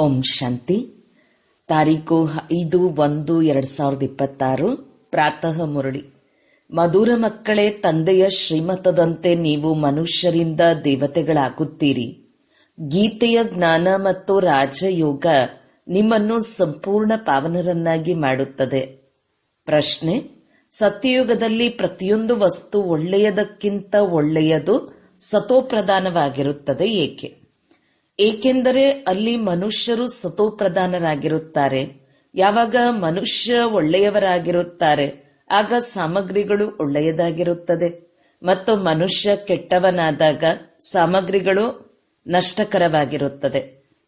ಓಂ ಶಾಂತಿ. ತಾರೀಕು 5/1/2026 ಪ್ರಾತಃ ಮುರಳಿ. ಮಧುರ ಮಕ್ಕಳೇ, ತಂದೆಯ ಶ್ರೀಮತದಂತೆ ನೀವು ಮನುಷ್ಯರಿಂದ ದೇವತೆಗಳಾಗುತ್ತೀರಿ. ಗೀತೆಯ ಜ್ಞಾನ ಮತ್ತು ರಾಜಯೋಗ ನಿಮ್ಮನ್ನು ಸಂಪೂರ್ಣ ಪಾವನರನ್ನಾಗಿ ಮಾಡುತ್ತದೆ. ಪ್ರಶ್ನೆ: ಸತ್ಯಯುಗದಲ್ಲಿ ಪ್ರತಿಯೊಂದು ವಸ್ತು ಒಳ್ಳೆಯದಕ್ಕಿಂತ ಒಳ್ಳೆಯದು ಸತೋಪ್ರಧಾನವಾಗಿರುತ್ತದೆ. ಏಕೆ? ಏಕೆಂದರೆ ಅಲ್ಲಿ ಮನುಷ್ಯರು ಸತೋಪ್ರಧಾನರಾಗಿರುತ್ತಾರೆ. ಯಾವಾಗ ಮನುಷ್ಯ ಒಳ್ಳೆಯವರಾಗಿರುತ್ತಾರೆ ಆಗ ಸಾಮಗ್ರಿಗಳು ಒಳ್ಳೆಯದಾಗಿರುತ್ತದೆ, ಮತ್ತು ಮನುಷ್ಯ ಕೆಟ್ಟವನಾದಾಗ ಸಾಮಗ್ರಿಗಳು ನಷ್ಟಕರವಾಗಿರುತ್ತದೆ.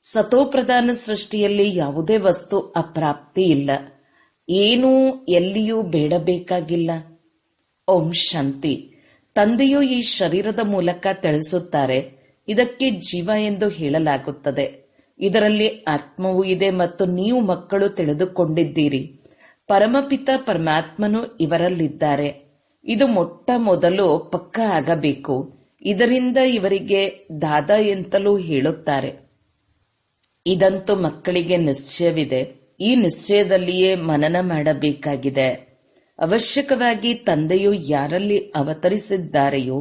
ಸತೋಪ್ರಧಾನ ಸೃಷ್ಟಿಯಲ್ಲಿ ಯಾವುದೇ ವಸ್ತು ಅಪ್ರಾಪ್ತಿ ಇಲ್ಲ, ಏನೂ ಎಲ್ಲಿಯೂ ಬೇಡಬೇಕಾಗಿಲ್ಲ. ಓಂ ಶಾಂತಿ. ತಂದೆಯು ಈ ಶರೀರದ ಮೂಲಕ ತಿಳಿಸುತ್ತಾರೆ, ಇದಕ್ಕೆ ಜೀವ ಎಂದು ಹೇಳಲಾಗುತ್ತದೆ. ಇದರಲ್ಲಿ ಆತ್ಮವೂ ಇದೆ ಮತ್ತು ನೀವು ಮಕ್ಕಳು ತಿಳಿದುಕೊಂಡಿದ್ದೀರಿ, ಪರಮಪಿತ ಪರಮಾತ್ಮನು ಇವರಲ್ಲಿದ್ದಾರೆ. ಇದು ಮೊಟ್ಟ ಮೊದಲು ಪಕ್ಕ ಆಗಬೇಕು. ಇದರಿಂದ ಇವರಿಗೆ ದಾದಾ ಎಂತಲೂ ಹೇಳುತ್ತಾರೆ. ಇದಂತೂ ಮಕ್ಕಳಿಗೆ ನಿಶ್ಚಯವಿದೆ. ಈ ನಿಶ್ಚಯದಲ್ಲಿಯೇ ಮನನ ಮಾಡಬೇಕಾಗಿದೆ. ಅವಶ್ಯಕವಾಗಿ ತಂದೆಯು ಯಾರಲ್ಲಿ ಅವತರಿಸಿದ್ದಾರೆಯೋ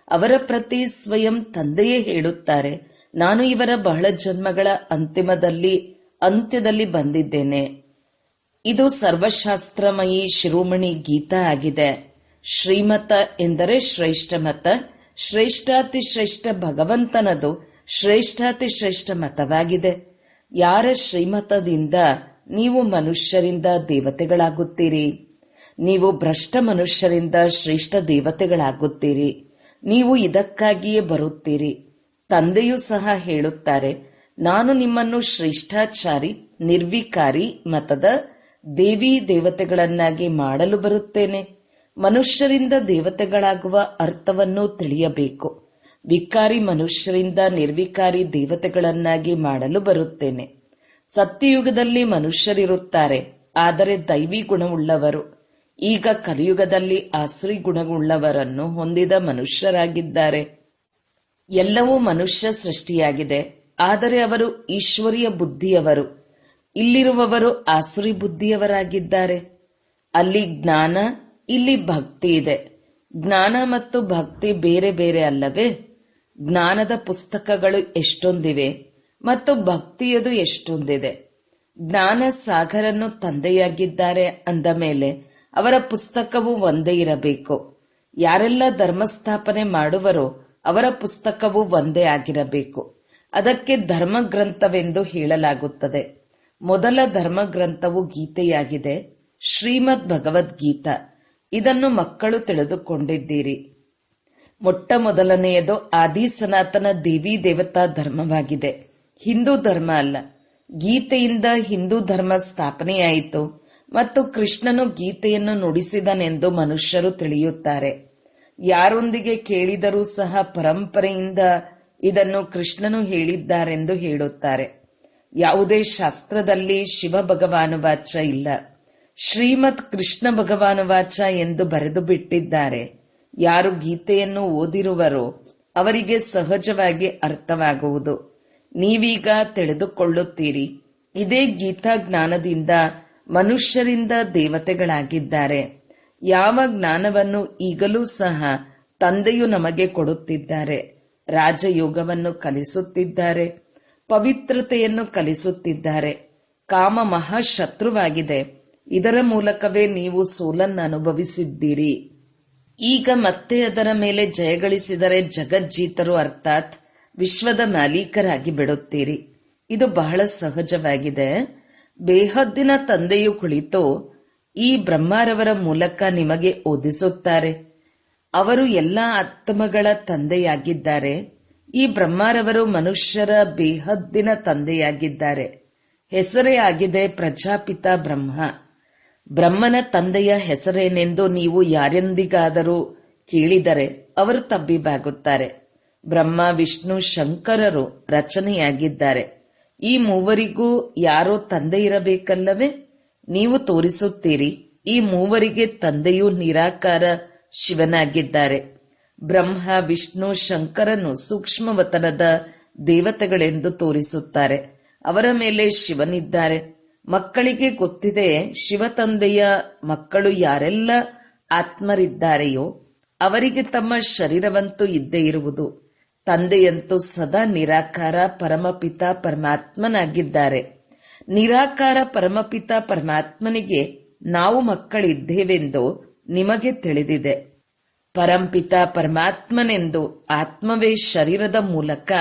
ಅವರ ಪ್ರತಿ ಸ್ವಯಂ ತಂದೆಯೇ ಹೇಳುತ್ತಾರೆ, ನಾನು ಇವರ ಬಹಳ ಜನ್ಮಗಳ ಅಂತ್ಯದಲ್ಲಿ ಬಂದಿದ್ದೇನೆ. ಇದು ಸರ್ವಶಾಸ್ತ್ರಮಯಿ ಶಿರೋಮಣಿ ಗೀತಾ ಆಗಿದೆ. ಶ್ರೀಮತ ಎಂದರೆ ಶ್ರೇಷ್ಠ ಮತ. ಶ್ರೇಷ್ಠಾತಿಶ್ರೇಷ್ಠ ಭಗವಂತನದು ಶ್ರೇಷ್ಠಾತಿಶ್ರೇಷ್ಠ ಮತವಾಗಿದೆ. ಯಾರ ಶ್ರೀಮತದಿಂದ ನೀವು ಮನುಷ್ಯರಿಂದ ದೇವತೆಗಳಾಗುತ್ತೀರಿ? ನೀವು ಭ್ರಷ್ಟ ಮನುಷ್ಯರಿಂದ ಶ್ರೇಷ್ಠ ದೇವತೆಗಳಾಗುತ್ತೀರಿ. ನೀವು ಇದಕ್ಕಾಗಿಯೇ ಬರುತ್ತೀರಿ. ತಂದೆಯೂ ಸಹ ಹೇಳುತ್ತಾರೆ, ನಾನು ನಿಮ್ಮನ್ನು ಶ್ರೇಷ್ಠಾಚಾರಿ ನಿರ್ವಿಕಾರಿ ಮತದ ದೇವಿ ದೇವತೆಗಳನ್ನಾಗಿ ಮಾಡಲು ಬರುತ್ತೇನೆ. ಮನುಷ್ಯರಿಂದ ದೇವತೆಗಳಾಗುವ ಅರ್ಥವನ್ನು ತಿಳಿಯಬೇಕು. ವಿಕಾರಿ ಮನುಷ್ಯರಿಂದ ನಿರ್ವಿಕಾರಿ ದೇವತೆಗಳನ್ನಾಗಿ ಮಾಡಲು ಬರುತ್ತೇನೆ. ಸತ್ಯಯುಗದಲ್ಲಿ ಮನುಷ್ಯರಿರುತ್ತಾರೆ, ಆದರೆ ದೈವಿ ಗುಣವುಳ್ಳವರು. ಈಗ ಕಲಿಯುಗದಲ್ಲಿ ಆಸುರಿ ಗುಣವುಳ್ಳವರನ್ನು ಹೊಂದಿದ ಮನುಷ್ಯರಾಗಿದ್ದಾರೆ. ಎಲ್ಲವೂ ಮನುಷ್ಯ ಸೃಷ್ಟಿಯಾಗಿದೆ, ಆದರೆ ಅವರು ಈಶ್ವರೀಯ ಬುದ್ಧಿಯವರು. ಇಲ್ಲಿರುವವರು ಆಸುರಿ ಬುದ್ಧಿಯವರಾಗಿದ್ದಾರೆ. ಅಲ್ಲಿ ಜ್ಞಾನ, ಇಲ್ಲಿ ಭಕ್ತಿ ಇದೆ. ಜ್ಞಾನ ಮತ್ತು ಭಕ್ತಿ ಬೇರೆ ಬೇರೆ ಅಲ್ಲವೇ? ಜ್ಞಾನದ ಪುಸ್ತಕಗಳು ಎಷ್ಟೊಂದಿವೆ ಮತ್ತು ಭಕ್ತಿಯದು ಎಷ್ಟೊಂದಿದೆ. ಜ್ಞಾನ ಸಾಗರನ್ನು ತಂದೆಯಾಗಿದ್ದಾರೆ ಅಂದ ಮೇಲೆ ಅವರ ಪುಸ್ತಕವು ಒಂದೇ ಇರಬೇಕು. ಯಾರೆಲ್ಲ ಧರ್ಮಸ್ಥಾಪನೆ ಮಾಡುವರೋ ಅವರ ಪುಸ್ತಕವು ಒಂದೇ ಆಗಿರಬೇಕು. ಅದಕ್ಕೆ ಧರ್ಮಗ್ರಂಥವೆಂದು ಹೇಳಲಾಗುತ್ತದೆ. ಮೊದಲ ಧರ್ಮಗ್ರಂಥವು ಗೀತೆಯಾಗಿದೆ, ಶ್ರೀಮದ್ ಭಗವದ್ಗೀತಾ. ಇದನ್ನು ಮಕ್ಕಳು ತಿಳಿದುಕೊಂಡಿದ್ದೀರಿ. ಮೊಟ್ಟ ಮೊದಲನೆಯದು ಆದಿ ಸನಾತನ ದೇವಿ ದೇವತಾ ಧರ್ಮವಾಗಿದೆ, ಹಿಂದೂ ಧರ್ಮ ಅಲ್ಲ. ಗೀತೆಯಿಂದ ಹಿಂದೂ ಧರ್ಮ ಸ್ಥಾಪನೆಯಾಯಿತು ಮತ್ತು ಕೃಷ್ಣನು ಗೀತೆಯನ್ನು ನುಡಿಸಿದನೆಂದು ಮನುಷ್ಯರು ತಿಳಿಯುತ್ತಾರೆ. ಯಾರೊಂದಿಗೆ ಕೇಳಿದರೂ ಸಹ ಪರಂಪರೆಯಿಂದ ಇದನ್ನು ಕೃಷ್ಣನು ಹೇಳಿದ್ದಾರೆಂದು ಹೇಳುತ್ತಾರೆ. ಯಾವುದೇ ಶಾಸ್ತ್ರದಲ್ಲಿ ಶಿವ ಭಗವಾನುವಾಚ ಇಲ್ಲ. ಶ್ರೀಮದ್ ಕೃಷ್ಣ ಭಗವಾನುವಾಚ ಎಂದು ಬರೆದು ಬಿಟ್ಟಿದ್ದಾರೆ. ಯಾರು ಗೀತೆಯನ್ನು ಓದಿರುವರೋ ಅವರಿಗೆ ಸಹಜವಾಗಿ ಅರ್ಥವಾಗುವುದು. ನೀವೀಗ ತಿಳಿದುಕೊಳ್ಳುತ್ತೀರಿ, ಇದೇ ಗೀತಾ ಜ್ಞಾನದಿಂದ ಮನುಷ್ಯರಿಂದ ದೇವತೆಗಳಾಗಿದ್ದಾರೆ. ಯಾವ ಜ್ಞಾನವನ್ನು ಈಗಲೂ ಸಹ ತಂದೆಯು ನಮಗೆ ಕೊಡುತ್ತಿದ್ದಾರೆ. ರಾಜಯೋಗವನ್ನು ಕಲಿಸುತ್ತಿದ್ದಾರೆ, ಪವಿತ್ರತೆಯನ್ನು ಕಲಿಸುತ್ತಿದ್ದಾರೆ. ಕಾಮ ಮಹಾಶತ್ರುವಾಗಿದೆ. ಇದರ ಮೂಲಕವೇ ನೀವು ಸೋಲನ್ನು ಅನುಭವಿಸಿದ್ದೀರಿ. ಈಗ ಮತ್ತೆ ಅದರ ಮೇಲೆ ಜಯಗಳಿಸಿದರೆ ಜಗಜ್ಜೀತರು ಅರ್ಥಾತ್ ವಿಶ್ವದ ಮಾಲೀಕರಾಗಿ ಬಿಡುತ್ತೀರಿ. ಇದು ಬಹಳ ಸಹಜವಾಗಿದೆ. ಬೇಹದ್ದಿನ ತಂದೆಯು ಕುಳಿತು ಈ ಬ್ರಹ್ಮರವರ ಮೂಲಕ ನಿಮಗೆ ಓದಿಸುತ್ತಾರೆ. ಅವರು ಎಲ್ಲ ಆತ್ಮಗಳ ತಂದೆಯಾಗಿದ್ದಾರೆ. ಈ ಬ್ರಹ್ಮರವರು ಮನುಷ್ಯರ ಬೇಹದ್ದಿನ ತಂದೆಯಾಗಿದ್ದಾರೆ. ಹೆಸರೇ ಆಗಿದೆ ಪ್ರಜಾಪಿತ ಬ್ರಹ್ಮ. ಬ್ರಹ್ಮನ ತಂದೆಯ ಹೆಸರೇನೆಂದು ನೀವು ಯಾರೊಂದಿಗಾದರೂ ಕೇಳಿದರೆ ಅವರು ತಬ್ಬಿಬಾಗುತ್ತಾರೆ. ಬ್ರಹ್ಮ, ವಿಷ್ಣು, ಶಂಕರರು ರಚನೆಯಾಗಿದ್ದಾರೆ. ಈ ಮೂವರಿಗೂ ಯಾರೋ ತಂದೆ ಇರಬೇಕಲ್ಲವೇ? ನೀವು ತೋರಿಸುತ್ತೀರಿ, ಈ ಮೂವರಿಗೆ ತಂದೆಯು ನಿರಾಕಾರ ಶಿವನಾಗಿದ್ದಾರೆ. ಬ್ರಹ್ಮ, ವಿಷ್ಣು, ಶಂಕರನು ಸೂಕ್ಷ್ಮವತನದ ದೇವತೆಗಳೆಂದು ತೋರಿಸುತ್ತಾರೆ. ಅವರ ಮೇಲೆ ಶಿವನಿದ್ದಾರೆ. ಮಕ್ಕಳಿಗೆ ಗೊತ್ತಿದೆ ಶಿವತಂದೆಯ ಮಕ್ಕಳು ಯಾರೆಲ್ಲ ಆತ್ಮರಿದ್ದಾರೆಯೋ ಅವರಿಗೆ ತಮ್ಮ ಶರೀರವಂತೂ ಇದ್ದೇ ಇರುವುದು. ತಂದೆಯಂತೂ ಸದಾ ನಿರಾಕಾರ ಪರಮಪಿತ ಪರಮಾತ್ಮನಾಗಿದ್ದಾರೆ. ನಿರಾಕಾರ ಪರಮಪಿತ ಪರಮಾತ್ಮನಿಗೆ ನಾವು ಮಕ್ಕಳಿದ್ದೇವೆಂದು ನಿಮಗೆ ತಿಳಿದಿದೆ. ಪರಂಪಿತ ಪರಮಾತ್ಮನೆಂದು ಆತ್ಮವೇ ಶರೀರದ ಮೂಲಕ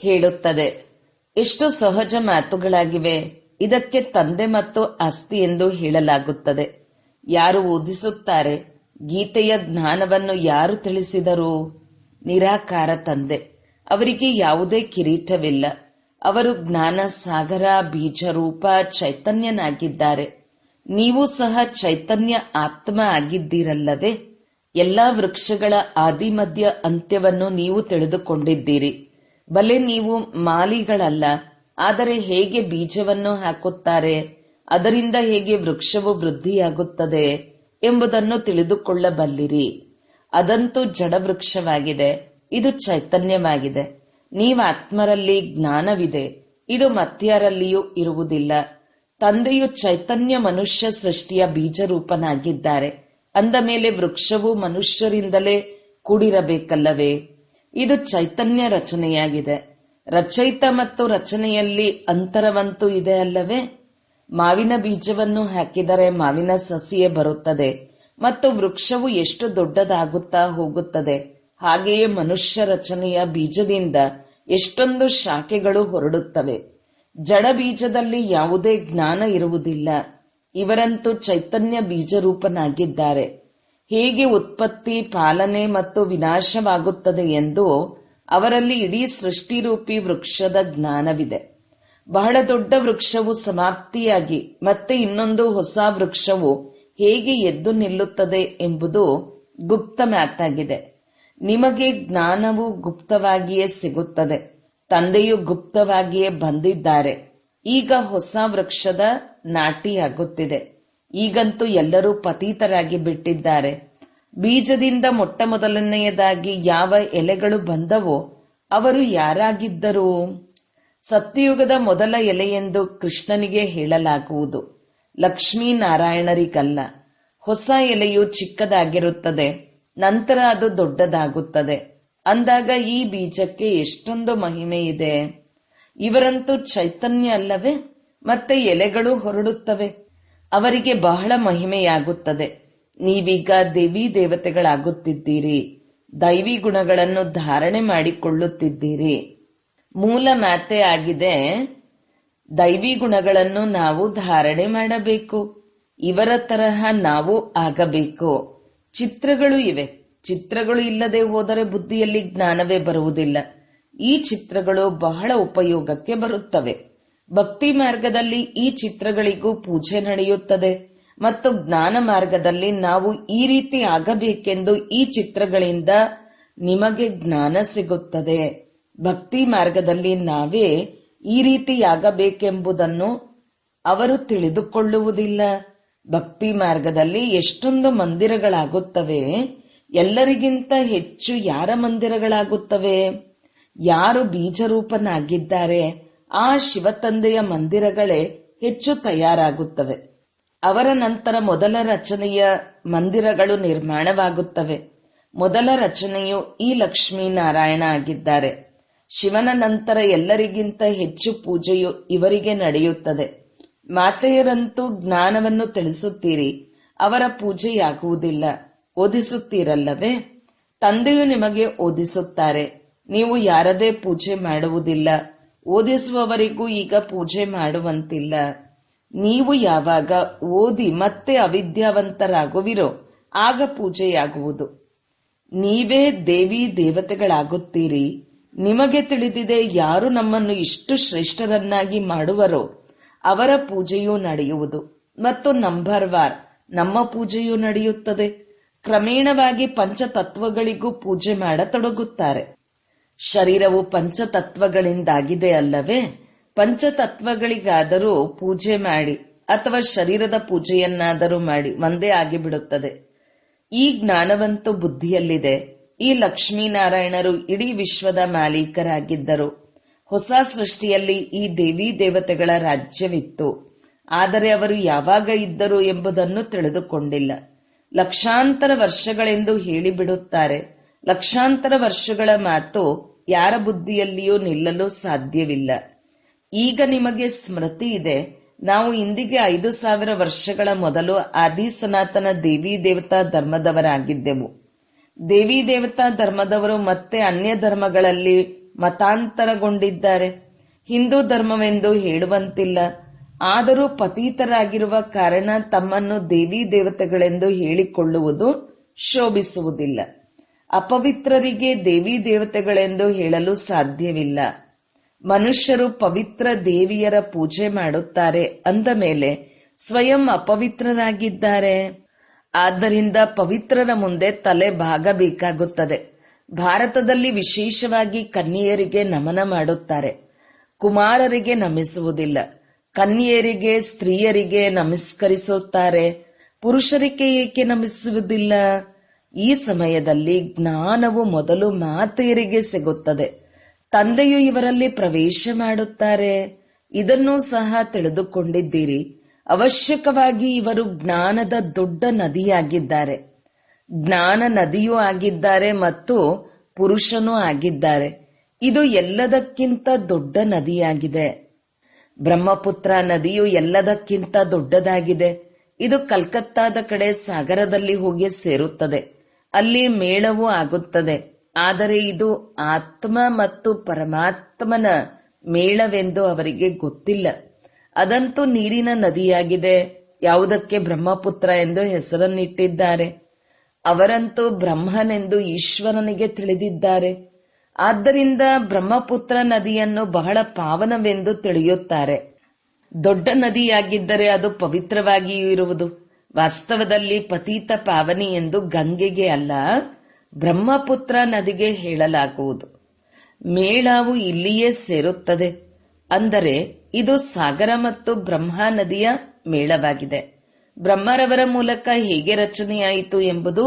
ಹೇಳುತ್ತದೆ. ಎಷ್ಟು ಸಹಜ ಮಾತುಗಳಾಗಿವೆ. ಇದಕ್ಕೆ ತಂದೆ ಮತ್ತು ಆಸ್ತಿ ಎಂದು ಹೇಳಲಾಗುತ್ತದೆ. ಯಾರು ಓದಿಸುತ್ತಾರೆ? ಗೀತೆಯ ಜ್ಞಾನವನ್ನು ಯಾರು ತಿಳಿಸಿದರು? ನಿರಾಕಾರ ತಂದೆ. ಅವರಿಗೆ ಯಾವುದೇ ಕಿರೀಟವಿಲ್ಲ. ಅವರು ಜ್ಞಾನ ಸಾಗರ, ಬೀಜರೂಪ, ಚೈತನ್ಯನಾಗಿದ್ದಾರೆ. ನೀವು ಸಹ ಚೈತನ್ಯ ಆತ್ಮ ಆಗಿದ್ದೀರಲ್ಲವೇ? ಎಲ್ಲಾ ವೃಕ್ಷಗಳ ಆದಿ ಮಧ್ಯ ಅಂತ್ಯವನ್ನು ನೀವು ತಿಳಿದುಕೊಂಡಿದ್ದೀರಿ. ಬಲೆ ನೀವು ಮಾಲಿಗಳಲ್ಲ, ಆದರೆ ಹೇಗೆ ಬೀಜವನ್ನು ಹಾಕುತ್ತಾರೆ, ಅದರಿಂದ ಹೇಗೆ ವೃಕ್ಷವು ವೃದ್ಧಿಯಾಗುತ್ತದೆ ಎಂಬುದನ್ನು ತಿಳಿದುಕೊಳ್ಳಬಲ್ಲಿರಿ. ಅದಂತೂ ಜಡವೃಕ್ಷವಾಗಿದೆ, ಇದು ಚೈತನ್ಯವಾಗಿದೆ. ನೀವಾತ್ಮರಲ್ಲಿ ಜ್ಞಾನವಿದೆ, ಇದು ಮತ್ಯಾರಲ್ಲಿಯೂ ಇರುವುದಿಲ್ಲ. ತಂದೆಯು ಚೈತನ್ಯ ಮನುಷ್ಯ ಸೃಷ್ಟಿಯ ಬೀಜರೂಪನಾಗಿದ್ದಾರೆ. ಅಂದ ಮೇಲೆ ವೃಕ್ಷವು ಮನುಷ್ಯರಿಂದಲೇ ಕೂಡಿರಬೇಕಲ್ಲವೇ? ಇದು ಚೈತನ್ಯ ರಚನೆಯಾಗಿದೆ. ರಚಯಿತ ಮತ್ತು ರಚನೆಯಲ್ಲಿ ಅಂತರವಂತೂ ಇದೆ ಅಲ್ಲವೇ? ಮಾವಿನ ಬೀಜವನ್ನು ಹಾಕಿದರೆ ಮಾವಿನ ಸಸಿಯೇ ಬರುತ್ತದೆ ಮತ್ತು ವೃಕ್ಷವು ಎಷ್ಟು ದೊಡ್ಡದಾಗುತ್ತಾ ಹೋಗುತ್ತದೆ. ಹಾಗೆಯೇ ಮನುಷ್ಯ ರಚನೆಯ ಬೀಜದಿಂದ ಎಷ್ಟೊಂದು ಶಾಖೆಗಳು ಹೊರಡುತ್ತವೆ. ಜಡ ಬೀಜದಲ್ಲಿ ಯಾವುದೇ ಜ್ಞಾನ ಇರುವುದಿಲ್ಲ. ಇವರಂತೂ ಚೈತನ್ಯ ಬೀಜರೂಪನಾಗಿದ್ದಾರೆ. ಹೇಗೆ ಉತ್ಪತ್ತಿ, ಪಾಲನೆ ಮತ್ತು ವಿನಾಶವಾಗುತ್ತದೆ ಎಂದು ಅವರಲ್ಲಿ ಇಡೀ ಸೃಷ್ಟಿರೂಪಿ ವೃಕ್ಷದ ಜ್ಞಾನವಿದೆ. ಬಹಳ ದೊಡ್ಡ ವೃಕ್ಷವು ಸಮಾಪ್ತಿಯಾಗಿ ಮತ್ತೆ ಇನ್ನೊಂದು ಹೊಸ ವೃಕ್ಷವು ಹೇಗೆ ಎದ್ದು ನಿಲ್ಲುತ್ತದೆ ಎಂಬುದು ಗುಪ್ತ ಮಾತಾಗಿದೆ. ನಿಮಗೆ ಜ್ಞಾನವು ಗುಪ್ತವಾಗಿಯೇ ಸಿಗುತ್ತದೆ. ತಂದೆಯು ಗುಪ್ತವಾಗಿಯೇ ಬಂದಿದ್ದಾರೆ. ಈಗ ಹೊಸ ವೃಕ್ಷದ ನಾಟಿಯಾಗುತ್ತಿದೆ. ಈಗಂತೂ ಎಲ್ಲರೂ ಪತೀತರಾಗಿ ಬಿಟ್ಟಿದ್ದಾರೆ. ಬೀಜದಿಂದ ಮೊಟ್ಟ ಮೊದಲನೆಯದಾಗಿ ಯಾವ ಎಲೆಗಳು ಬಂದವೋ ಅವರು ಯಾರಾಗಿದ್ದರು? ಸತ್ಯಯುಗದ ಮೊದಲ ಎಲೆಯೆಂದು ಕೃಷ್ಣನಿಗೆ ಹೇಳಲಾಗುವುದು, ಲಕ್ಷ್ಮೀನಾರಾಯಣರಿಗಲ್ಲ. ಹೊಸ ಎಲೆಯು ಚಿಕ್ಕದಾಗಿರುತ್ತದೆ, ನಂತರ ಅದು ದೊಡ್ಡದಾಗುತ್ತದೆ. ಅಂದಾಗ ಈ ಬೀಜಕ್ಕೆ ಎಷ್ಟೊಂದು ಮಹಿಮೆ ಇದೆ. ಇವರಂತೂ ಚೈತನ್ಯ ಅಲ್ಲವೇ? ಮತ್ತೆ ಎಲೆಗಳು ಹೊರಡುತ್ತವೆ, ಅವರಿಗೆ ಬಹಳ ಮಹಿಮೆಯಾಗುತ್ತದೆ. ನೀವೀಗ ದೇವಿ ದೇವತೆಗಳಾಗುತ್ತಿದ್ದೀರಿ. ದೈವಿ ಗುಣಗಳನ್ನು ಧಾರಣೆ ಮಾಡಿಕೊಳ್ಳುತ್ತಿದ್ದೀರಿ. ಮೂಲ ಮಾತೆ ಆಗಿದೆ, ದೈವಿ ಗುಣಗಳನ್ನು ನಾವು ಧಾರಣೆ ಮಾಡಬೇಕು. ಇವರ ತರಹ ನಾವು ಆಗಬೇಕು. ಚಿತ್ರಗಳು ಇವೆ. ಚಿತ್ರಗಳು ಇಲ್ಲದೆ ಹೋದರೆ ಬುದ್ಧಿಯಲ್ಲಿ ಜ್ಞಾನವೇ ಬರುವುದಿಲ್ಲ. ಈ ಚಿತ್ರಗಳು ಬಹಳ ಉಪಯೋಗಕ್ಕೆ ಬರುತ್ತವೆ. ಭಕ್ತಿ ಮಾರ್ಗದಲ್ಲಿ ಈ ಚಿತ್ರಗಳಿಗೂ ಪೂಜೆ ನಡೆಯುತ್ತದೆ ಮತ್ತು ಜ್ಞಾನ ಮಾರ್ಗದಲ್ಲಿ ನಾವು ಈ ರೀತಿ ಆಗಬೇಕೆಂದು ಈ ಚಿತ್ರಗಳಿಂದ ನಿಮಗೆ ಜ್ಞಾನ ಸಿಗುತ್ತದೆ. ಭಕ್ತಿ ಮಾರ್ಗದಲ್ಲಿ ನಾವೇ ಈ ರೀತಿಯಾಗಬೇಕೆಂಬುದನ್ನು ಅವರು ತಿಳಿದುಕೊಳ್ಳುವುದಿಲ್ಲ. ಭಕ್ತಿ ಮಾರ್ಗದಲ್ಲಿ ಎಷ್ಟೊಂದು ಮಂದಿರಗಳಾಗುತ್ತವೆ. ಎಲ್ಲರಿಗಿಂತ ಹೆಚ್ಚು ಯಾರ ಮಂದಿರಗಳಾಗುತ್ತವೆ? ಯಾರು ಬೀಜರೂಪನಾಗಿದ್ದಾರೆ ಆ ಶಿವತಂದೆಯ ಮಂದಿರಗಳೇ ಹೆಚ್ಚು ತಯಾರಾಗುತ್ತವೆ. ಅವರ ನಂತರ ಮೊದಲ ರಚನೆಯ ಮಂದಿರಗಳು ನಿರ್ಮಾಣವಾಗುತ್ತವೆ. ಮೊದಲ ರಚನೆಯು ಈ ಲಕ್ಷ್ಮೀನಾರಾಯಣ ಆಗಿದ್ದಾರೆ. ಶಿವನ ನಂತರ ಎಲ್ಲರಿಗಿಂತ ಹೆಚ್ಚು ಪೂಜೆಯು ಇವರಿಗೆ ನಡೆಯುತ್ತದೆ. ಮಾತೆಯರಂತೂ ಜ್ಞಾನವನ್ನು ತಿಳಿಸುತ್ತೀರಿ, ಅವರ ಪೂಜೆಯಾಗುವುದಿಲ್ಲ. ಓದಿಸುತ್ತೀರಲ್ಲವೇ? ತಂದೆಯು ನಿಮಗೆ ಓದಿಸುತ್ತಾರೆ, ನೀವು ಯಾರದೇ ಪೂಜೆ ಮಾಡುವುದಿಲ್ಲ. ಓದಿಸುವವರಿಗೂ ಈಗ ಪೂಜೆ ಮಾಡುವಂತಿಲ್ಲ. ನೀವು ಯಾವಾಗ ಓದಿ ಮತ್ತೆ ಅವಿದ್ಯಾವಂತರಾಗುವಿರೋ ಆಗ ಪೂಜೆಯಾಗುವುದು. ನೀವೇ ದೇವಿ ದೇವತೆಗಳಾಗುತ್ತೀರಿ. ನಿಮಗೆ ತಿಳಿದಿದೆ, ಯಾರು ನಮ್ಮನ್ನು ಇಷ್ಟು ಶ್ರೇಷ್ಠರನ್ನಾಗಿ ಮಾಡುವರೋ ಅವರ ಪೂಜೆಯೂ ನಡೆಯುವುದು ಮತ್ತು ನಂಬರ್ ವಾರ್ ನಮ್ಮ ಪೂಜೆಯೂ ನಡೆಯುತ್ತದೆ. ಕ್ರಮೇಣವಾಗಿ ಪಂಚತತ್ವಗಳಿಗೂ ಪೂಜೆ ಮಾಡತೊಡಗುತ್ತಾರೆ. ಶರೀರವು ಪಂಚತತ್ವಗಳಿಂದಾಗಿದೆ ಅಲ್ಲವೇ? ಪಂಚತತ್ವಗಳಿಗಾದರೂ ಪೂಜೆ ಮಾಡಿ ಅಥವಾ ಶರೀರದ ಪೂಜೆಯನ್ನಾದರೂ ಮಾಡಿ, ಒಂದೇ ಆಗಿಬಿಡುತ್ತದೆ. ಈ ಜ್ಞಾನವಂತೂ ಬುದ್ಧಿಯಲ್ಲಿದೆ. ಈ ಲಕ್ಷ್ಮೀನಾರಾಯಣರು ಇಡೀ ವಿಶ್ವದ ಮಾಲೀಕರಾಗಿದ್ದರು. ಹೊಸ ಸೃಷ್ಟಿಯಲ್ಲಿ ಈ ದೇವಿ ದೇವತೆಗಳ ರಾಜ್ಯವಿತ್ತು. ಆದರೆ ಅವರು ಯಾವಾಗ ಇದ್ದರು ಎಂಬುದನ್ನು ತಿಳಿದುಕೊಂಡಿಲ್ಲ. ಲಕ್ಷಾಂತರ ವರ್ಷಗಳೆಂದು ಹೇಳಿಬಿಡುತ್ತಾರೆ. ಲಕ್ಷಾಂತರ ವರ್ಷಗಳ ಮಾತು ಯಾರ ಬುದ್ಧಿಯಲ್ಲಿಯೂ ನಿಲ್ಲಲು ಸಾಧ್ಯವಿಲ್ಲ. ಈಗ ನಿಮಗೆ ಸ್ಮೃತಿ ಇದೆ. ನಾವು ಇಂದಿಗೆ 5000 ವರ್ಷಗಳ ಮೊದಲು ಆದಿ ಸನಾತನ ದೇವಿ ದೇವತಾ ಧರ್ಮದವರಾಗಿದ್ದೆವು. ದೇವಿ ದೇವತಾ ಧರ್ಮದವರು ಮತ್ತೆ ಅನ್ಯ ಧರ್ಮಗಳಲ್ಲಿ ಮತಾಂತರಗೊಂಡಿದ್ದಾರೆ. ಹಿಂದೂ ಧರ್ಮವೆಂದು ಹೇಳುವಂತಿಲ್ಲ. ಆದರೂ ಪತೀತರಾಗಿರುವ ಕಾರಣ ತಮ್ಮನ್ನು ದೇವಿ ದೇವತೆಗಳೆಂದು ಹೇಳಿಕೊಳ್ಳುವುದು ಶೋಭಿಸುವುದಿಲ್ಲ. ಅಪವಿತ್ರರಿಗೆ ದೇವಿ ದೇವತೆಗಳೆಂದು ಹೇಳಲು ಸಾಧ್ಯವಿಲ್ಲ. ಮನುಷ್ಯರು ಪವಿತ್ರ ದೇವಿಯರ ಪೂಜೆ ಮಾಡುತ್ತಾರೆ ಅಂದ ಮೇಲೆ ಸ್ವಯಂ ಅಪವಿತ್ರರಾಗಿದ್ದಾರೆ. ಆದ್ದರಿಂದ ಪವಿತ್ರರ ಮುಂದೆ ತಲೆ ಬಾಗಬೇಕಾಗುತ್ತದೆ. ಭಾರತದಲ್ಲಿ ವಿಶೇಷವಾಗಿ ಕನ್ಯೆಯರಿಗೆ ನಮನ ಮಾಡುತ್ತಾರೆ. ಕುಮಾರರಿಗೆ ನಮಿಸುವುದಿಲ್ಲ. ಕನ್ಯೆಯರಿಗೆ ಸ್ತ್ರೀಯರಿಗೆ ನಮಸ್ಕರಿಸುತ್ತಾರೆ. ಪುರುಷರಿಗೆ ಏಕೆ ನಮಿಸುವುದಿಲ್ಲ? ಈ ಸಮಯದಲ್ಲಿ ಜ್ಞಾನವು ಮೊದಲು ಮಾತೆಯರಿಗೆ ಸಿಗುತ್ತದೆ. ತಂದೆಯು ಇವರಲ್ಲಿ ಪ್ರವೇಶ ಮಾಡುತ್ತಾರೆ. ಇದನ್ನೂ ಸಹ ತಿಳಿದುಕೊಂಡಿದ್ದೀರಿ. ಅವಶ್ಯಕವಾಗಿ ಇವರು ಜ್ಞಾನದ ದೊಡ್ಡ ನದಿಯಾಗಿದ್ದಾರೆ. ಜ್ಞಾನ ನದಿಯೂ ಆಗಿದ್ದಾರೆ ಮತ್ತು ಪುರುಷನೂ ಆಗಿದ್ದಾರೆ. ಇದು ಎಲ್ಲದಕ್ಕಿಂತ ದೊಡ್ಡ ನದಿಯಾಗಿದೆ. ಬ್ರಹ್ಮಪುತ್ರ ನದಿಯು ಎಲ್ಲದಕ್ಕಿಂತ ದೊಡ್ಡದಾಗಿದೆ. ಇದು ಕಲ್ಕತ್ತಾದ ಕಡೆ ಸಾಗರದಲ್ಲಿ ಹೋಗಿ ಸೇರುತ್ತದೆ. ಅಲ್ಲಿ ಮೇಳವೂ ಆಗುತ್ತದೆ. ಆದರೆ ಇದು ಆತ್ಮ ಮತ್ತು ಪರಮಾತ್ಮನ ಮೇಳವೆಂದು ಅವರಿಗೆ ಗೊತ್ತಿಲ್ಲ. ಅದಂತೂ ನೀರಿನ ನದಿಯಾಗಿದೆ. ಯಾವುದಕ್ಕೆ ಬ್ರಹ್ಮಪುತ್ರ ಎಂದು ಹೆಸರನ್ನಿಟ್ಟಿದ್ದಾರೆ. ಅವರಂತೂ ಬ್ರಹ್ಮನೆಂದು ಈಶ್ವರನಿಗೆ ತಿಳಿದಿದ್ದಾರೆ. ಆದ್ದರಿಂದ ಬ್ರಹ್ಮಪುತ್ರ ನದಿಯನ್ನು ಬಹಳ ಪಾವನವೆಂದು ತಿಳಿಯುತ್ತಾರೆ. ದೊಡ್ಡ ನದಿಯಾಗಿದ್ದರೆ ಅದು ಪವಿತ್ರವಾಗಿಯೂ ಇರುವುದು. ವಾಸ್ತವದಲ್ಲಿ ಪತೀತ ಪಾವನಿ ಎಂದು ಗಂಗೆಗೆ ಅಲ್ಲ, ಬ್ರಹ್ಮಪುತ್ರ ನದಿಗೆ ಹೇಳಲಾಗುವುದು. ಮೇಳವು ಇಲ್ಲಿಯೇ ಸೇರುತ್ತದೆ. ಅಂದರೆ ಇದು ಸಾಗರ ಮತ್ತು ಬ್ರಹ್ಮ ನದಿಯ ಮೇಳವಾಗಿದೆ. ಬ್ರಹ್ಮರವರ ಮೂಲಕ ಹೇಗೆ ರಚನೆಯಾಯಿತು ಎಂಬುದು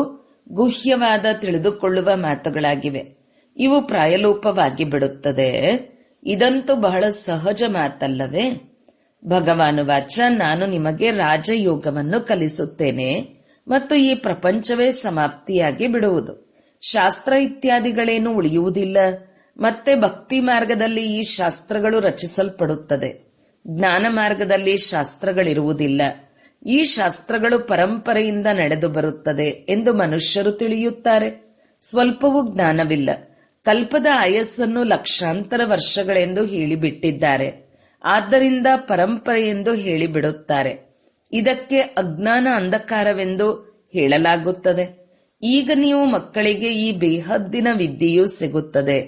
ಗುಹ್ಯವಾದ ತಿಳಿದುಕೊಳ್ಳುವ ಮಾತುಗಳಾಗಿವೆ. ಇವು ಪ್ರಾಯಲೋಪವಾಗಿ ಬಿಡುತ್ತದೆ. ಇದಂತೂ ಬಹಳ ಸಹಜ ಮಾತಲ್ಲವೇ? ಭಗವಾನು ವಾಚ, ನಾನು ನಿಮಗೆ ರಾಜಯೋಗವನ್ನು ಕಲಿಸುತ್ತೇನೆ ಮತ್ತು ಈ ಪ್ರಪಂಚವೇ ಸಮಾಪ್ತಿಯಾಗಿ ಬಿಡುವುದು. ಶಾಸ್ತ್ರ ಇತ್ಯಾದಿಗಳೇನು ಉಳಿಯುವುದಿಲ್ಲ. ಮತ್ತೆ ಭಕ್ತಿ ಮಾರ್ಗದಲ್ಲಿ ಈ ಶಾಸ್ತ್ರಗಳು ರಚಿಸಲ್ಪಡುತ್ತದೆ. ಜ್ಞಾನ ಮಾರ್ಗದಲ್ಲಿ ಶಾಸ್ತ್ರಗಳಿರುವುದಿಲ್ಲ. ಈ ಶಾಸ್ತ್ರಗಳು ಪರಂಪರೆಯಿಂದ ನಡೆದು ಬರುತ್ತದೆ ಎಂದು ಮನುಷ್ಯರು ತಿಳಿಯುತ್ತಾರೆ. ಸ್ವಲ್ಪವೂ ಜ್ಞಾನವಿಲ್ಲ. ಕಲ್ಪದ ಆಯಸ್ಸನ್ನು ಲಕ್ಷಾಂತರ ವರ್ಷಗಳೆಂದು ಹೇಳಿಬಿಟ್ಟಿದ್ದಾರೆ. ಆದ್ದರಿಂದ ಪರಂಪರೆ ಎಂದು ಹೇಳಿಬಿಡುತ್ತಾರೆ. ಇದಕ್ಕೆ ಅಜ್ಞಾನ ಅಂಧಕಾರವೆಂದು ಹೇಳಲಾಗುತ್ತದೆ. ಈಗ ನೀವು ಮಕ್ಕಳಿಗೆ ಈ ಬೇಹದ್ದಿನ ವಿದ್ಯೆಯೂ ಸಿಗುತ್ತದೆ.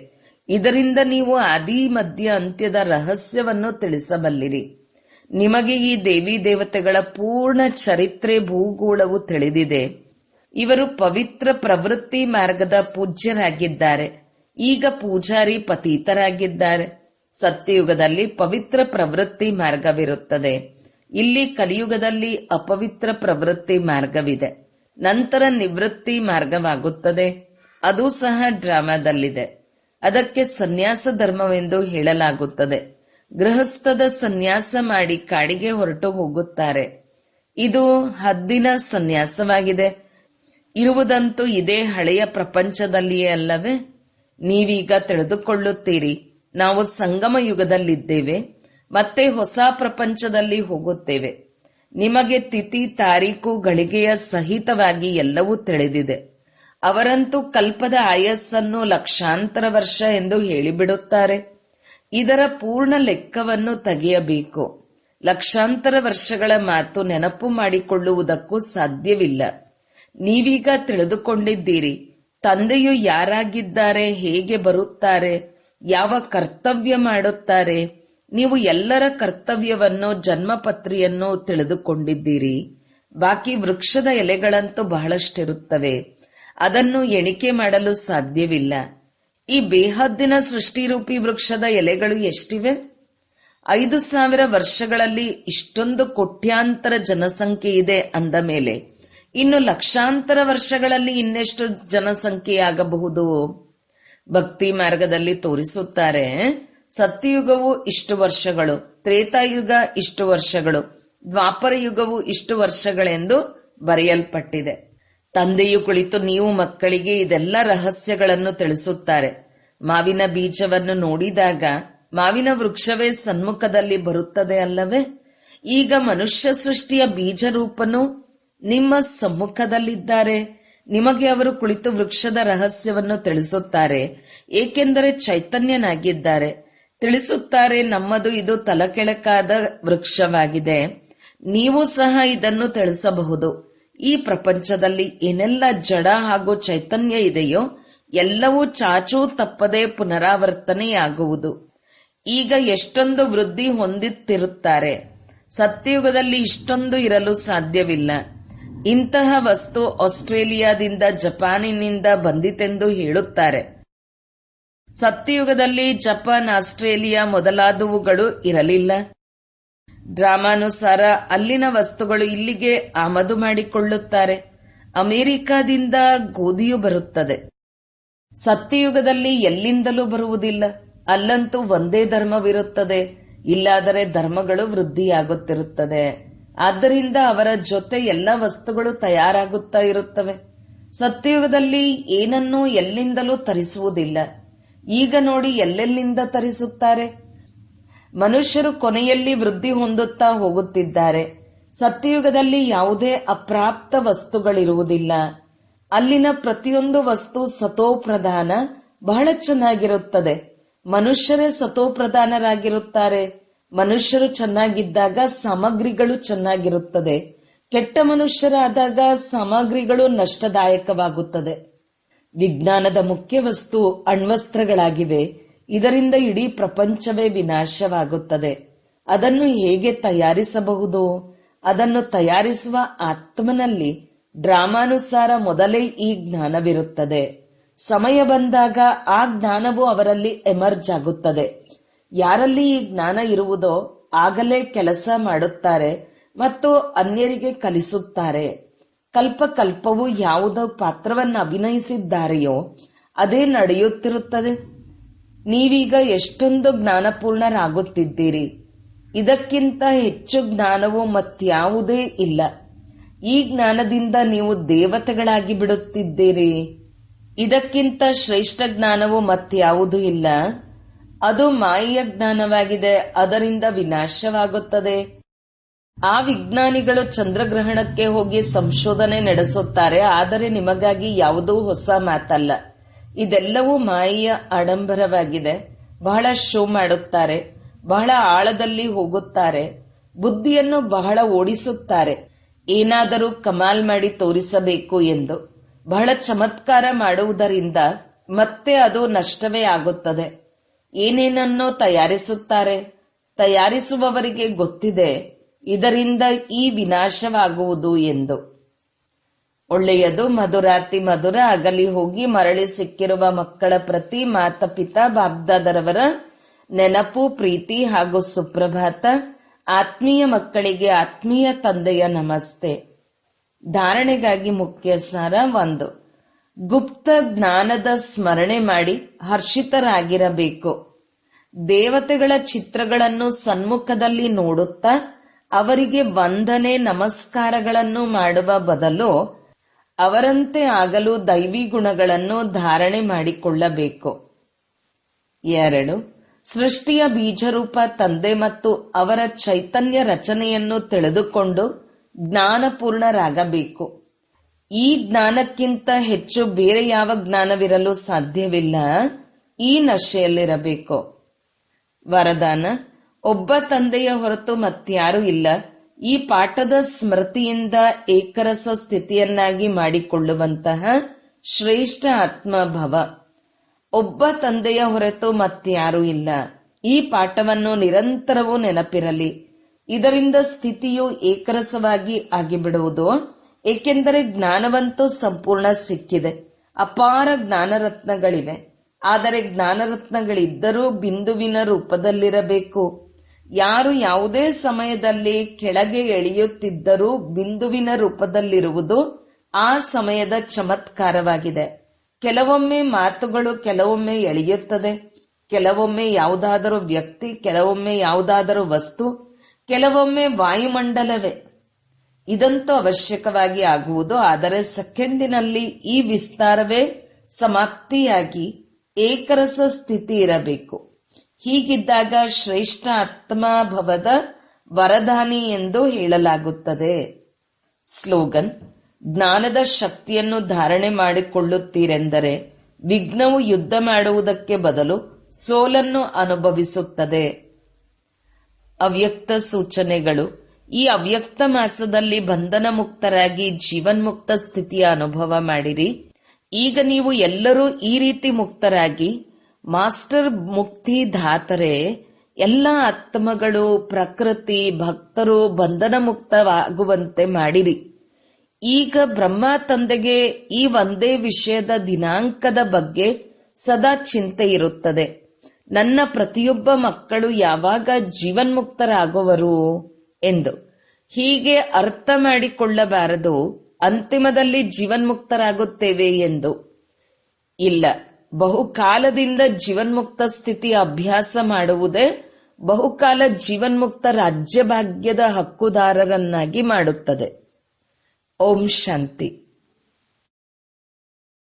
ಇದರಿಂದ ನೀವು ಆದಿ ಮಧ್ಯ ಅಂತ್ಯದ ರಹಸ್ಯವನ್ನು ತಿಳಿಸಬಲ್ಲಿರಿ. ನಿಮಗೆ ಈ ದೇವಿ ದೇವತೆಗಳ ಪೂರ್ಣ ಚರಿತ್ರೆ ಭೂಗೋಳವು ತಿಳಿದಿದೆ. ಇವರು ಪವಿತ್ರ ಪ್ರವೃತ್ತಿ ಮಾರ್ಗದ ಪೂಜ್ಯರಾಗಿದ್ದಾರೆ. ಈಗ ಪೂಜಾರಿ ಪತೀತರಾಗಿದ್ದಾರೆ. ಸತ್ಯಯುಗದಲ್ಲಿ ಪವಿತ್ರ ಪ್ರವೃತ್ತಿ ಮಾರ್ಗವಿರುತ್ತದೆ. ಇಲ್ಲಿ ಕಲಿಯುಗದಲ್ಲಿ ಅಪವಿತ್ರ ಪ್ರವೃತ್ತಿ ಮಾರ್ಗವಿದೆ. ನಂತರ ನಿವೃತ್ತಿ ಮಾರ್ಗವಾಗುತ್ತದೆ. ಅದು ಸಹ ಡ್ರಾಮಾದಲ್ಲಿದೆ. ಅದಕ್ಕೆ ಸನ್ಯಾಸ ಧರ್ಮವೆಂದು ಹೇಳಲಾಗುತ್ತದೆ. ಗೃಹಸ್ಥದ ಸನ್ಯಾಸ ಮಾಡಿ ಕಾಡಿಗೆ ಹೊರಟು ಹೋಗುತ್ತಾರೆ. ಇದು ಹದ್ದಿನ ಸನ್ಯಾಸವಾಗಿದೆ. ಇರುವುದಂತೂ ಇದೇ ಹಳೆಯ ಪ್ರಪಂಚದಲ್ಲಿಯೇ ಅಲ್ಲವೇ? ನೀವೀಗ ತಿಳಿದುಕೊಳ್ಳುತ್ತೀರಿ, ನಾವು ಸಂಗಮ ಯುಗದಲ್ಲಿದ್ದೇವೆ, ಮತ್ತೆ ಹೊಸ ಪ್ರಪಂಚದಲ್ಲಿ ಹೋಗುತ್ತೇವೆ. ನಿಮಗೆ ತಿಥಿ ತಾರೀಕು ಗಳಿಗೆಯ ಸಹಿತವಾಗಿ ಎಲ್ಲವೂ ತಿಳಿದಿದೆ. ಅವರಂತೂ ಕಲ್ಪದ ಆಯಸ್ಸನ್ನು ಲಕ್ಷಾಂತರ ವರ್ಷ ಎಂದು ಹೇಳಿಬಿಡುತ್ತಾರೆ. ಇದರ ಪೂರ್ಣ ಲೆಕ್ಕವನ್ನು ತೆಗೆಯಬೇಕು. ಲಕ್ಷಾಂತರ ವರ್ಷಗಳ ಮಾತು ನೆನಪು ಮಾಡಿಕೊಳ್ಳುವುದಕ್ಕೂ ಸಾಧ್ಯವಿಲ್ಲ. ನೀವೀಗ ತಿಳಿದುಕೊಂಡಿದ್ದೀರಿ, ತಂದೆಯು ಯಾರಾಗಿದ್ದಾರೆ, ಹೇಗೆ ಬರುತ್ತಾರೆ, ಯಾವ ಕರ್ತವ್ಯ ಮಾಡುತ್ತಾರೆ. ನೀವು ಎಲ್ಲರ ಕರ್ತವ್ಯವನ್ನು ಜನ್ಮಪತ್ರಿಯನ್ನು ತಿಳಿದುಕೊಂಡಿದ್ದೀರಿ. ಬಾಕಿ ವೃಕ್ಷದ ಎಲೆಗಳಂತೂ ಬಹಳಷ್ಟಿರುತ್ತವೆ. ಅದನ್ನು ಎಣಿಕೆ ಮಾಡಲು ಸಾಧ್ಯವಿಲ್ಲ. ಈ ಬೇಹದ್ದಿನ ಸೃಷ್ಟಿರೂಪಿ ವೃಕ್ಷದ ಎಲೆಗಳು ಎಷ್ಟಿವೆ? 5000 ವರ್ಷಗಳಲ್ಲಿ ಇಷ್ಟೊಂದು ಕೋಟ್ಯಾಂತರ ಜನಸಂಖ್ಯೆ ಇದೆ ಅಂದ ಮೇಲೆ ಇನ್ನು ಲಕ್ಷಾಂತರ ವರ್ಷಗಳಲ್ಲಿ ಇನ್ನೆಷ್ಟು ಜನಸಂಖ್ಯೆಯಾಗಬಹುದು? ಭಕ್ತಿ ಮಾರ್ಗದಲ್ಲಿ ತೋರಿಸುತ್ತಾರೆ, ಸತ್ಯಯುಗವು ಇಷ್ಟು ವರ್ಷಗಳು, ತ್ರೇತಾಯುಗ ಇಷ್ಟು ವರ್ಷಗಳು, ದ್ವಾಪರ ಯುಗವು ಇಷ್ಟು ವರ್ಷಗಳೆಂದು ಬರೆಯಲ್ಪಟ್ಟಿದೆ. ತಂದೆಯು ಕುಳಿತು ನೀವು ಮಕ್ಕಳಿಗೆ ಇದೆಲ್ಲ ರಹಸ್ಯಗಳನ್ನು ತಿಳಿಸುತ್ತಾರೆ. ಮಾವಿನ ಬೀಜವನ್ನು ನೋಡಿದಾಗ ಮಾವಿನ ವೃಕ್ಷವೇ ಸನ್ಮುಖದಲ್ಲಿ ಬರುತ್ತದೆ ಅಲ್ಲವೇ? ಈಗ ಮನುಷ್ಯ ಸೃಷ್ಟಿಯ ಬೀಜರೂಪನು ನಿಮ್ಮ ಸಮ್ಮುಖದಲ್ಲಿದ್ದಾರೆ. ನಿಮಗೆ ಅವರು ಕುಳಿತು ವೃಕ್ಷದ ರಹಸ್ಯವನ್ನು ತಿಳಿಸುತ್ತಾರೆ, ಏಕೆಂದರೆ ಚೈತನ್ಯನಾಗಿದ್ದಾರೆ. ತಿಳಿಸುತ್ತಾರೆ, ನಮ್ಮದು ಇದು ತಲಕೆಳಕಾದ ವೃಕ್ಷವಾಗಿದೆ, ನೀವು ಸಹ ಇದನ್ನು ತಿಳಿಸಬಹುದು. ಈ ಪ್ರಪಂಚದಲ್ಲಿ ಏನೆಲ್ಲ ಜಡ ಹಾಗೂ ಚೈತನ್ಯ ಇದೆಯೋ ಎಲ್ಲವೂ ಚಾಚೂ ತಪ್ಪದೆ ಪುನರಾವರ್ತನೆಯಾಗುವುದು. ಈಗ ಎಷ್ಟೊಂದು ವೃದ್ಧಿ ಹೊಂದುತ್ತಿರುತ್ತಾರೆ. ಸತ್ಯಯುಗದಲ್ಲಿ ಇಷ್ಟೊಂದು ಇರಲು ಸಾಧ್ಯವಿಲ್ಲ. ಇಂತಹ ವಸ್ತು ಆಸ್ಟ್ರೇಲಿಯಾದಿಂದ, ಜಪಾನಿನಿಂದ ಬಂದಿತೆಂದು ಹೇಳುತ್ತಾರೆ. ಸತ್ಯಯುಗದಲ್ಲಿ ಜಪಾನ್, ಆಸ್ಟ್ರೇಲಿಯಾ ಮೊದಲಾದವುಗಳು ಇರಲಿಲ್ಲ. ಡ್ರಾಮಾನುಸಾರ ಅಲ್ಲಿನ ವಸ್ತುಗಳು ಇಲ್ಲಿಗೆ ಆಮದು ಮಾಡಿಕೊಳ್ಳುತ್ತಾರೆ. ಅಮೆರಿಕಾದಿಂದ ಗೋಧಿಯು ಬರುತ್ತದೆ. ಸತ್ಯಯುಗದಲ್ಲಿ ಎಲ್ಲಿಂದಲೂ ಬರುವುದಿಲ್ಲ. ಅಲ್ಲಂತೂ ಒಂದೇ ಧರ್ಮವಿರುತ್ತದೆ, ಇಲ್ಲಾದರೆ ಧರ್ಮಗಳು ವೃದ್ಧಿಯಾಗುತ್ತಿರುತ್ತದೆ. ಆದ್ದರಿಂದ ಅವರ ಜೊತೆ ಎಲ್ಲ ವಸ್ತುಗಳು ತಯಾರಾಗುತ್ತಾ ಇರುತ್ತವೆ. ಸತ್ಯಯುಗದಲ್ಲಿ ಏನನ್ನೂ ಎಲ್ಲಿಂದಲೂ ತರಿಸುವುದಿಲ್ಲ. ಈಗ ನೋಡಿ ಎಲ್ಲೆಲ್ಲಿಂದ ತರಿಸುತ್ತಾರೆ. ಮನುಷ್ಯರು ಕೊನೆಯಲ್ಲಿ ವೃದ್ಧಿ ಹೊಂದುತ್ತಾ ಹೋಗುತ್ತಿದ್ದಾರೆ. ಸತ್ಯಯುಗದಲ್ಲಿ ಯಾವುದೇ ಅಪ್ರಾಪ್ತ ವಸ್ತುಗಳಿರುವುದಿಲ್ಲ. ಅಲ್ಲಿನ ಪ್ರತಿಯೊಂದು ವಸ್ತು ಸತೋಪ್ರಧಾನ, ಬಹಳ ಚೆನ್ನಾಗಿರುತ್ತದೆ. ಮನುಷ್ಯರೇ ಸತೋಪ್ರಧಾನರಾಗಿರುತ್ತಾರೆ. ಮನುಷ್ಯರು ಚೆನ್ನಾಗಿದ್ದಾಗ ಸಾಮಗ್ರಿಗಳು ಚೆನ್ನಾಗಿರುತ್ತದೆ. ಕೆಟ್ಟ ಮನುಷ್ಯರಾದಾಗ ಸಾಮಗ್ರಿಗಳು ನಷ್ಟದಾಯಕವಾಗುತ್ತದೆ. ವಿಜ್ಞಾನದ ಮುಖ್ಯ ವಸ್ತು ಅಣ್ವಸ್ತ್ರಗಳಾಗಿವೆ. ಇದರಿಂದ ಇಡೀ ಪ್ರಪಂಚವೇ ವಿನಾಶವಾಗುತ್ತದೆ. ಅದನ್ನು ಹೇಗೆ ತಯಾರಿಸಬಹುದು? ಅದನ್ನು ತಯಾರಿಸುವ ಆತ್ಮನಲ್ಲಿ ಡ್ರಾಮಾನುಸಾರ ಮೊದಲೇ ಈ ಜ್ಞಾನವಿರುತ್ತದೆ. ಸಮಯ ಬಂದಾಗ ಆ ಜ್ಞಾನವು ಅವರಲ್ಲಿ ಎಮರ್ಜ್ ಆಗುತ್ತದೆ. ಯಾರಲ್ಲಿ ಈ ಜ್ಞಾನ ಇರುವುದೋ ಆಗಲೇ ಕೆಲಸ ಮಾಡುತ್ತಾರೆ ಮತ್ತು ಅನ್ಯರಿಗೆ ಕಲಿಸುತ್ತಾರೆ. ಕಲ್ಪ ಕಲ್ಪವು ಯಾವುದೋ ಪಾತ್ರವನ್ನು ಅಭಿನಯಿಸಿದ್ದಾರೆಯೋ ಅದೇ ನಡೆಯುತ್ತಿರುತ್ತದೆ. ನೀವೀಗ ಎಷ್ಟೊಂದು ಜ್ಞಾನಪೂರ್ಣರಾಗುತ್ತಿದ್ದೀರಿ. ಇದಕ್ಕಿಂತ ಹೆಚ್ಚು ಜ್ಞಾನವು ಮತ್ಯಾವುದೇ ಇಲ್ಲ. ಈ ಜ್ಞಾನದಿಂದ ನೀವು ದೇವತೆಗಳಾಗಿ ಬಿಡುತ್ತಿದ್ದೀರಿ. ಇದಕ್ಕಿಂತ ಶ್ರೇಷ್ಠ ಜ್ಞಾನವು ಮತ್ಯಾವುದೂ ಇಲ್ಲ. ಅದು ಮಾಯೆಯ ಜ್ಞಾನವಾಗಿದೆ. ಅದರಿಂದ ವಿನಾಶವಾಗುತ್ತದೆ. ಆ ವಿಜ್ಞಾನಿಗಳು ಚಂದ್ರಗ್ರಹಣಕ್ಕೆ ಹೋಗಿ ಸಂಶೋಧನೆ ನಡೆಸುತ್ತಾರೆ. ಆದರೆ ನಿಮಗಾಗಿ ಯಾವುದೂ ಹೊಸ ಮಾತಲ್ಲ. ಇದೆಲ್ಲವೂ ಮಾಯೆಯ ಆಡಂಬರವಾಗಿದೆ. ಬಹಳ ಶೋ ಮಾಡುತ್ತಾರೆ, ಬಹಳ ಆಳದಲ್ಲಿ ಹೋಗುತ್ತಾರೆ, ಬುದ್ಧಿಯನ್ನು ಬಹಳ ಓಡಿಸುತ್ತಾರೆ. ಏನಾದರೂ ಕಮಾಲ್ ಮಾಡಿ ತೋರಿಸಬೇಕು ಎಂದು ಬಹಳ ಚಮತ್ಕಾರ ಮಾಡುವುದರಿಂದ ಮತ್ತೆ ಅದು ನಷ್ಟವೇ ಆಗುತ್ತದೆ. ಏನೇನನ್ನೋ ತಯಾರಿಸುತ್ತಾರೆ. ತಯಾರಿಸುವವರಿಗೆ ಗೊತ್ತಿದೆ ಇದರಿಂದ ಈ ವಿನಾಶವಾಗುವುದು ಎಂದು. ಒಳ್ಳೆಯದು. ಮಧುರಾತಿ ಮಧುರ. ಅಗಲಿ ಹೋಗಿ ಮರಳಿ ಸಿಕ್ಕಿರುವ ಮಕ್ಕಳ ಪ್ರತಿ ಮಾತಪಿತಾ ಬಾಬ್ದಾದರವರ ನೆನಪು, ಪ್ರೀತಿ ಹಾಗೂ ಸುಪ್ರಭಾತ. ಆತ್ಮೀಯ ಮಕ್ಕಳಿಗೆ ಆತ್ಮೀಯ ತಂದೆಯ ನಮಸ್ತೆ. ಧಾರಣೆಗಾಗಿ ಮುಖ್ಯ ಸಾರ 1. ಗುಪ್ತ ಜ್ಞಾನದ ಸ್ಮರಣೆ ಮಾಡಿ ಹರ್ಷಿತರಾಗಿರಬೇಕು. ದೇವತೆಗಳ ಚಿತ್ರಗಳನ್ನು ಸನ್ಮುಖದಲ್ಲಿ ನೋಡುತ್ತಾ ಅವರಿಗೆ ವಂದನೆ ನಮಸ್ಕಾರಗಳನ್ನು ಮಾಡುವ ಬದಲು ಅವರಂತೆ ಆಗಲು ದೈವಿ ಗುಣಗಳನ್ನು ಧಾರಣೆ ಮಾಡಿಕೊಳ್ಳಬೇಕು. 2. ಸೃಷ್ಟಿಯ ಬೀಜರೂಪ ತಂದೆ ಮತ್ತು ಅವರ ಚೈತನ್ಯ ರಚನೆಯನ್ನು ತಿಳಿದುಕೊಂಡು ಜ್ಞಾನಪೂರ್ಣರಾಗಬೇಕು. ಈ ಜ್ಞಾನಕ್ಕಿಂತ ಹೆಚ್ಚು ಬೇರೆ ಯಾವ ಜ್ಞಾನವಿರಲು ಸಾಧ್ಯವಿಲ್ಲ. ಈ ನಶೆಯಲ್ಲಿರಬೇಕು. ವರದಾನ: ಒಬ್ಬ ತಂದೆಯ ಹೊರತು ಮತ್ಯಾರೂ ಇಲ್ಲ. ಈ ಪಾಠದ ಸ್ಮೃತಿಯಿಂದ ಏಕರಸ ಸ್ಥಿತಿಯನ್ನಾಗಿ ಮಾಡಿಕೊಳ್ಳುವಂತಹ ಶ್ರೇಷ್ಠ ಆತ್ಮಭವ. ಒಬ್ಬ ತಂದೆಯ ಹೊರತು ಮತ್ಯಾರೂ ಇಲ್ಲ. ಈ ಪಾಠವನ್ನು ನಿರಂತರವೂ ನೆನಪಿರಲಿ. ಇದರಿಂದ ಸ್ಥಿತಿಯು ಏಕರಸವಾಗಿ ಆಗಿಬಿಡುವುದು. ಏಕೆಂದರೆ ಜ್ಞಾನವಂತೂ ಸಂಪೂರ್ಣ ಸಿಕ್ಕಿದೆ. ಅಪಾರ ಜ್ಞಾನರತ್ನಗಳಿವೆ. ಆದರೆ ಜ್ಞಾನರತ್ನಗಳಿದ್ದರೂ ಬಿಂದುವಿನ ರೂಪದಲ್ಲಿರಬೇಕು. ಯಾರು ಯಾವುದೇ ಸಮಯದಲ್ಲಿ ಕೆಳಗೆ ಎಳೆಯುತ್ತಿದ್ದರೂ ಬಿಂದುವಿನ ರೂಪದಲ್ಲಿರುವುದು ಆ ಸಮಯದ ಚಮತ್ಕಾರವಾಗಿದೆ. ಕೆಲವೊಮ್ಮೆ ಮಾತುಗಳು ಕೆಲವೊಮ್ಮೆ ಎಳೆಯುತ್ತದೆ. ಕೆಲವೊಮ್ಮೆ ಯಾವುದಾದರೂ ವ್ಯಕ್ತಿ, ಕೆಲವೊಮ್ಮೆ ಯಾವುದಾದರೂ ವಸ್ತು, ಕೆಲವೊಮ್ಮೆ ವಾಯುಮಂಡಲವೇ. ಇದಂತೂ ಅವಶ್ಯಕವಾಗಿ ಆಗುವುದು. ಆದರೆ ಸೆಕೆಂಡಿನಲ್ಲಿ ಈ ವಿಸ್ತಾರವೇ ಸಮಾಪ್ತಿಯಾಗಿ ಏಕರಸ ಸ್ಥಿತಿ ಇರಬೇಕು. ಹೀಗಿದ್ದಾಗ ಶ್ರೇಷ್ಠ ಆತ್ಮಾಭವದ ವರದಾನಿ ಎಂದು ಹೇಳಲಾಗುತ್ತದೆ. ಸ್ಲೋಗನ್: ಜ್ಞಾನದ ಶಕ್ತಿಯನ್ನು ಧಾರಣೆ ಮಾಡಿಕೊಳ್ಳುತ್ತೀರೆಂದರೆ ವಿಘ್ನವು ಯುದ್ಧ ಮಾಡುವುದಕ್ಕೆ ಬದಲು ಸೋಲನ್ನು ಅನುಭವಿಸುತ್ತದೆ. ಅವ್ಯಕ್ತ ಸೂಚನೆಗಳು: ಈ ಅವ್ಯಕ್ತ ಮಾಸದಲ್ಲಿ ಬಂಧನ ಮುಕ್ತರಾಗಿ ಜೀವನ್ಮುಕ್ತ ಸ್ಥಿತಿಯ ಅನುಭವ ಮಾಡಿರಿ. ಈಗ ನೀವು ಎಲ್ಲರೂ ಈ ರೀತಿ ಮುಕ್ತರಾಗಿ ಮಾಸ್ಟರ್ ಮುಕ್ತಿ ದಾತರೆ ಎಲ್ಲ ಆತ್ಮಗಳು, ಪ್ರಕೃತಿ, ಭಕ್ತರು ಬಂಧನ ಮುಕ್ತವಾಗುವಂತೆ ಮಾಡಿರಿ. ಈಗ ಬ್ರಹ್ಮ ತಂದೆಗೆ ಈ ಒಂದೇ ವಿಷಯದ ದಿನಾಂಕದ ಬಗ್ಗೆ ಸದಾ ಚಿಂತೆ ಇರುತ್ತದೆ. ನನ್ನ ಪ್ರತಿಯೊಬ್ಬ ಮಕ್ಕಳು ಯಾವಾಗ ಜೀವನ್ಮುಕ್ತರಾಗುವರು ಎಂದು. ಹೀಗೆ ಅರ್ಥ ಮಾಡಿಕೊಳ್ಳಬಾರದು ಅಂತಿಮದಲ್ಲಿ ಜೀವನ್ಮುಕ್ತರಾಗುತ್ತೇವೆ ಎಂದು. ಇಲ್ಲ, ಬಹುಕಾಲದಿಂದ ಜೀವನ್ಮುಕ್ತ ಸ್ಥಿತಿಯ ಅಭ್ಯಾಸ ಮಾಡುವುದೇ ಬಹುಕಾಲ ಜೀವನ್ಮುಕ್ತ ರಾಜ್ಯಭಾಗ್ಯದ ಹಕ್ಕುದಾರರನ್ನಾಗಿ ಮಾಡುತ್ತದೆ. ಓಂ ಶಾಂತಿ.